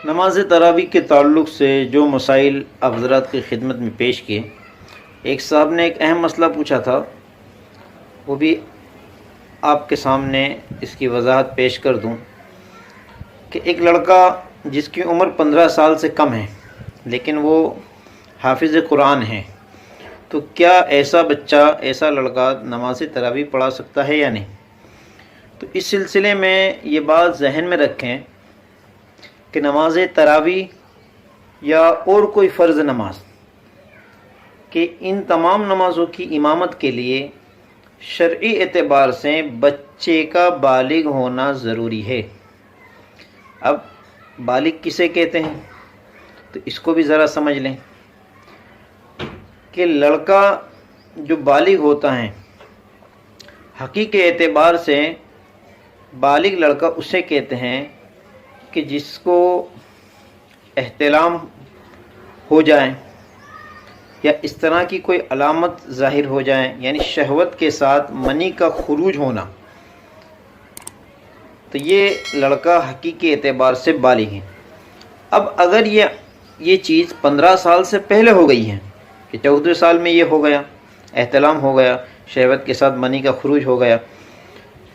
نماز تراویح کے تعلق سے جو مسائل آپ حضرات کی خدمت میں پیش کیے، ایک صاحب نے ایک اہم مسئلہ پوچھا تھا، وہ بھی آپ کے سامنے اس کی وضاحت پیش کر دوں کہ ایک لڑکا جس کی عمر 15 سال سے کم ہے لیکن وہ حافظ قرآن ہے، تو کیا ایسا بچہ، ایسا لڑکا نماز تراویح پڑھا سکتا ہے یا نہیں؟ تو اس سلسلے میں یہ بات ذہن میں رکھیں کہ نماز تراویح یا اور کوئی فرض نماز کہ ان تمام نمازوں کی امامت کے لیے شرعی اعتبار سے بچے کا بالغ ہونا ضروری ہے۔ اب بالغ کسے کہتے ہیں تو اس کو بھی ذرا سمجھ لیں کہ لڑکا جو بالغ ہوتا ہے حقیقی اعتبار سے بالغ لڑکا اسے کہتے ہیں کہ جس کو احتلام ہو جائے یا اس طرح کی کوئی علامت ظاہر ہو جائے، یعنی شہوت کے ساتھ منی کا خروج ہونا، تو یہ لڑکا حقیقی اعتبار سے بالغ ہے۔ اب اگر یہ چیز 15 سال سے پہلے ہو گئی ہے کہ 14 سال میں یہ ہو گیا، احتلام ہو گیا، شہوت کے ساتھ منی کا خروج ہو گیا،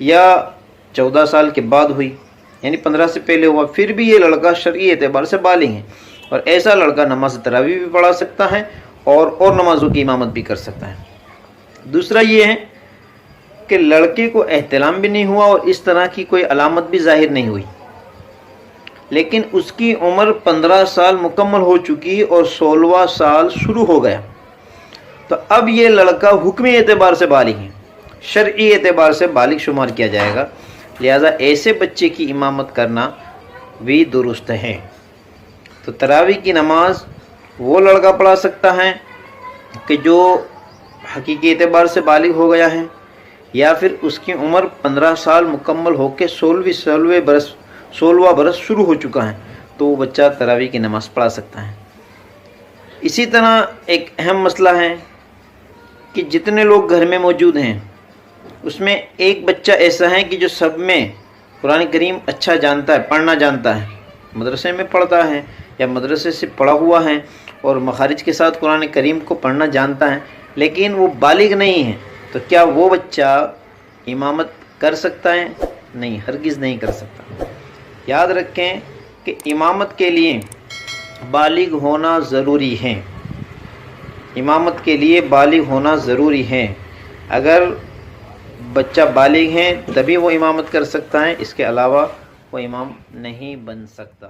یا 14 سال کے بعد ہوئی، یعنی 15 سے پہلے ہوا، پھر بھی یہ لڑکا شرعی اعتبار سے بالغ ہے، اور ایسا لڑکا نماز تراویح بھی پڑھا سکتا ہے اور نمازوں کی امامت بھی کر سکتا ہے۔ دوسرا یہ ہے کہ لڑکے کو احتلام بھی نہیں ہوا اور اس طرح کی کوئی علامت بھی ظاہر نہیں ہوئی، لیکن اس کی عمر 15 سال مکمل ہو چکی اور 16واں سال شروع ہو گیا، تو اب یہ لڑکا حکمی اعتبار سے بالغ ہے، شرعی اعتبار سے بالغ شمار کیا جائے گا، لہذا ایسے بچے کی امامت کرنا بھی درست ہے۔ تو تراویح کی نماز وہ لڑکا پڑھا سکتا ہے کہ جو حقیقی اعتبار سے بالغ ہو گیا ہے، یا پھر اس کی عمر 15 سال مکمل ہو کے 16واں برس شروع ہو چکا ہے، تو وہ بچہ تراویح کی نماز پڑھا سکتا ہے۔ اسی طرح ایک اہم مسئلہ ہے کہ جتنے لوگ گھر میں موجود ہیں اس میں ایک بچہ ایسا ہے کہ جو سب میں قرآن کریم اچھا جانتا ہے، پڑھنا جانتا ہے، مدرسے میں پڑھتا ہے یا مدرسے سے پڑھا ہوا ہے اور مخارج کے ساتھ قرآن کریم کو پڑھنا جانتا ہے، لیکن وہ بالغ نہیں ہے، تو کیا وہ بچہ امامت کر سکتا ہے؟ نہیں، ہرگز نہیں کر سکتا۔ یاد رکھیں کہ امامت کے لیے بالغ ہونا ضروری ہے، امامت کے لیے بالغ ہونا ضروری ہے۔ اگر بچہ بالغ ہے تبھی وہ امامت کر سکتا ہے، اس کے علاوہ وہ امام نہیں بن سکتا۔